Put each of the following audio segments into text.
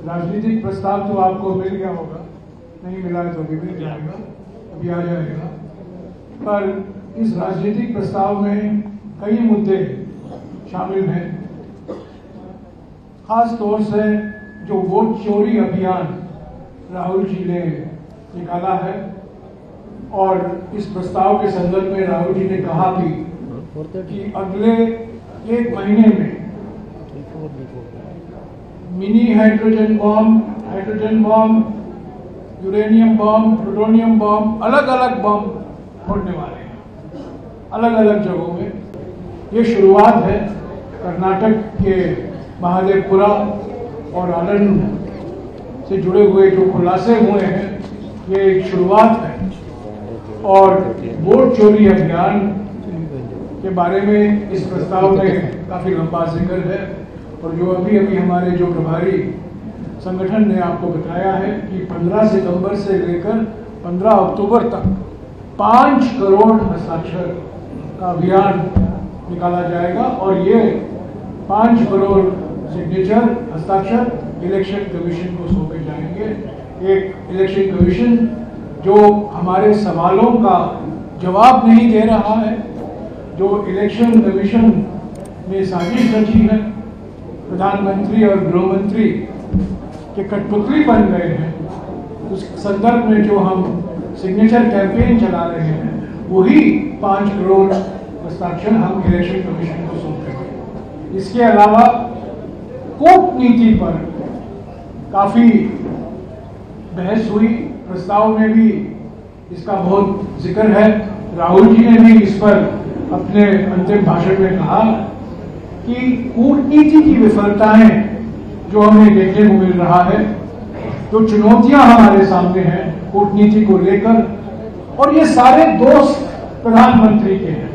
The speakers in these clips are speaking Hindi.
राजनीतिक प्रस्ताव तो आपको मिल गया होगा, नहीं मिला है तो अभी मिल जाएगा, अभी आ जाएगा। पर इस राजनीतिक प्रस्ताव में कई मुद्दे शामिल हैं, खास तौर से जो वोट चोरी अभियान राहुल जी ने निकाला है, और इस प्रस्ताव के संदर्भ में राहुल जी ने कहा भी कि अगले 1 महीने में मिनी हाइड्रोजन बम, यूरेनियम बम, प्लूटोनियम बम, अलग अलग बम फोड़ने वाले हैं अलग अलग जगहों में। ये शुरुआत है। कर्नाटक के महादेवपुरा और आनंद से जुड़े हुए जो खुलासे हुए हैं, ये एक शुरुआत है। और वोट चोरी अभियान के बारे में इस प्रस्ताव में काफी लंबा जिक्र है, और जो अभी हमारे जो प्रभारी संगठन ने आपको बताया है कि 15 सितंबर से लेकर 15 अक्टूबर तक 5 करोड़ हस्ताक्षर का अभियान निकाला जाएगा, और ये 5 करोड़ सिग्नेचर हस्ताक्षर इलेक्शन कमीशन को सौंपे जाएंगे। एक इलेक्शन कमीशन जो हमारे सवालों का जवाब नहीं दे रहा है, जो इलेक्शन कमीशन ने साजिश रची है, प्रधानमंत्री और गृह मंत्री के कठपुतली बन गए हैं, उस संदर्भ में जो हम सिग्नेचर कैंपेन चला रहे हैं, वही 5 करोड़ हस्ताक्षर हम इलेक्शन कमीशन को सौंपेंगे। इसके अलावा कूटनीति पर काफी बहस हुई, प्रस्ताव में भी इसका बहुत जिक्र है। राहुल जी ने भी इस पर अपने अंतिम भाषण में कहा कि कूटनीति की विफलताएं जो हमें देखने को मिल रहा है, जो चुनौतियां हमारे सामने हैं कूटनीति को लेकर, और ये सारे दोस्त प्रधानमंत्री के हैं,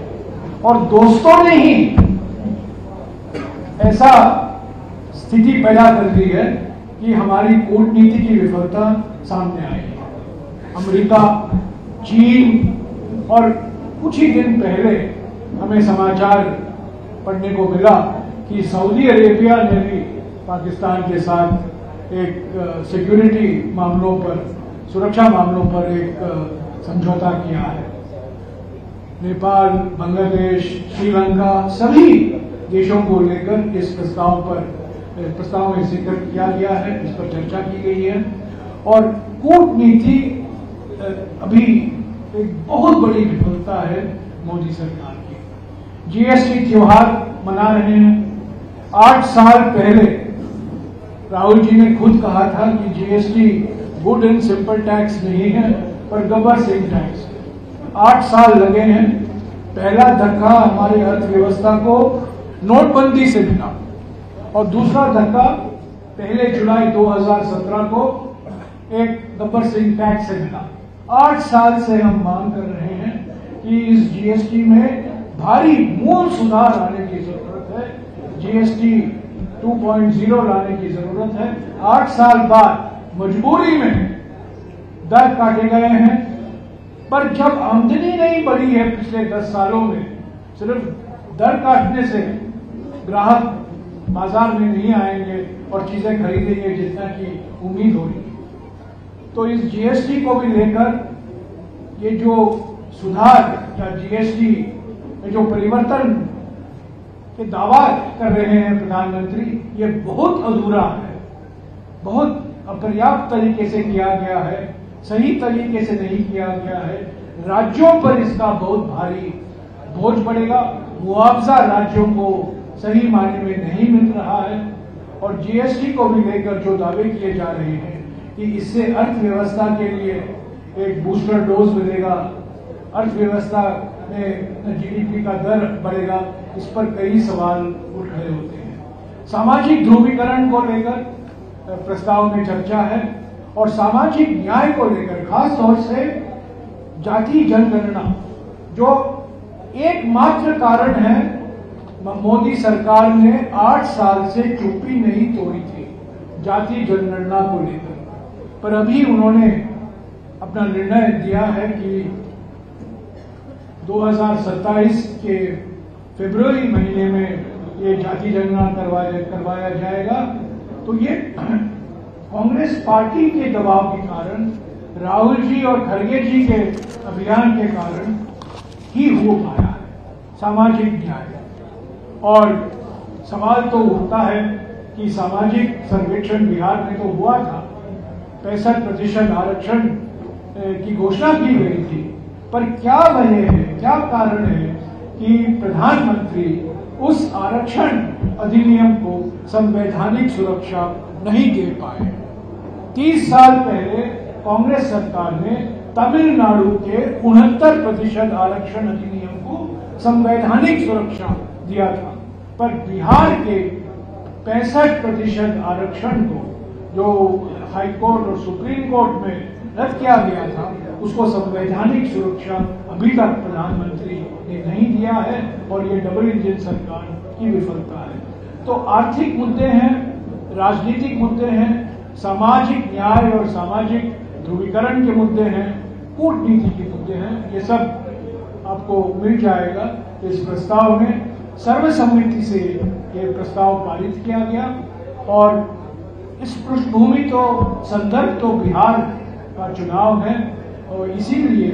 और दोस्तों ने ही ऐसा स्थिति पैदा कर दी है कि हमारी कूटनीति की विफलता सामने आई है। अमेरिका, चीन, और कुछ ही दिन पहले हमें समाचार पढ़ने को मिला कि सऊदी अरेबिया ने भी पाकिस्तान के साथ एक सिक्योरिटी मामलों पर, सुरक्षा मामलों पर एक समझौता किया है। नेपाल, बांग्लादेश, श्रीलंका, सभी देशों को लेकर इस प्रस्ताव में जिक्र किया गया है, इस पर चर्चा की गई है। और कूटनीति अभी एक बहुत बड़ी विफलता है मोदी सरकार की। जीएसटी त्योहार मना रहे हैं। 8 साल पहले राहुल जी ने खुद कहा था कि GST good and simple tax नहीं है, पर गब्बर सिंह टैक्स। 8 साल लगे हैं। पहला धक्का हमारी अर्थव्यवस्था को नोटबंदी से मिला, और दूसरा धक्का 1 जुलाई 2017 को एक गब्बर सिंह टैक्स से मिला। 8 साल से हम मांग कर रहे हैं कि इस जीएसटी में भारी मूल सुधार लाने की जरूरत है, जीएसटी 2.0 लाने की जरूरत है। 8 साल बाद मजबूरी में दर काटे गए हैं, पर जब आमदनी नहीं बढ़ी है पिछले 10 सालों में, सिर्फ दर काटने से ग्राहक बाजार में नहीं आएंगे और चीजें खरीदेंगे जितना की उम्मीद हो रही है। तो इस जीएसटी को भी लेकर ये जो सुधार या जीएसटी में जो परिवर्तन के दावा कर रहे हैं प्रधानमंत्री, ये बहुत अधूरा है, बहुत अपर्याप्त तरीके से किया गया है, सही तरीके से नहीं किया गया है। राज्यों पर इसका बहुत भारी बोझ पड़ेगा। मुआवजा राज्यों को सही मायने में नहीं मिल रहा है, और जीएसटी को भी लेकर जो दावे किए जा रहे हैं कि इससे अर्थव्यवस्था के लिए एक बूस्टर डोज मिलेगा, अर्थव्यवस्था में जीडीपी का दर बढ़ेगा, इस पर कई सवाल उठ रहे होते हैं। सामाजिक ध्रुवीकरण को लेकर प्रस्ताव में चर्चा है, और सामाजिक न्याय को लेकर खास तौर से जाति जनगणना, जो एकमात्र कारण है मोदी सरकार ने 8 साल से चुप्पी नहीं तोड़ी थी जाति जनगणना को लेकर, पर अभी उन्होंने अपना निर्णय दिया है कि 2027 के फरवरी महीने में ये जाति जनगणना करवाया जाएगा। तो ये कांग्रेस पार्टी के दबाव के कारण, राहुल जी और खड़गे जी के अभियान के कारण ही हो पाया है सामाजिक न्याय। और सवाल तो उठता है कि सामाजिक सर्वेक्षण बिहार में तो हुआ था, 65% आरक्षण की घोषणा की गई थी, पर क्या वजह है, क्या कारण है कि प्रधानमंत्री उस आरक्षण अधिनियम को संवैधानिक सुरक्षा नहीं दे पाए। 30 साल पहले कांग्रेस सरकार ने तमिलनाडु के 69% आरक्षण अधिनियम को संवैधानिक सुरक्षा दिया था, पर बिहार के 65% आरक्षण को जो हाईकोर्ट और सुप्रीम कोर्ट में रद्द किया गया था, उसको संवैधानिक सुरक्षा अभी तक प्रधानमंत्री ने नहीं दिया है और ये डबल इंजन सरकार की विफलता है। तो आर्थिक मुद्दे हैं, राजनीतिक मुद्दे हैं, सामाजिक न्याय और सामाजिक ध्रुवीकरण के मुद्दे हैं, कूटनीति के मुद्दे हैं, ये सब आपको मिल जाएगा इस प्रस्ताव में। सर्वसम्मति से ये प्रस्ताव पारित किया गया और इस पृष्ठभूमि तो संदर्भ तो बिहार का चुनाव है और इसीलिए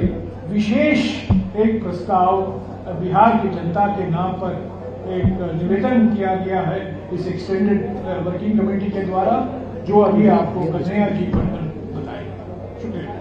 विशेष एक प्रस्ताव बिहार की जनता के नाम पर एक निवेदन किया गया है इस एक्सटेंडेड वर्किंग कमेटी के द्वारा, जो अभी आपको कन्हैया जी पढ़कर बताएंगे। शुक्रिया।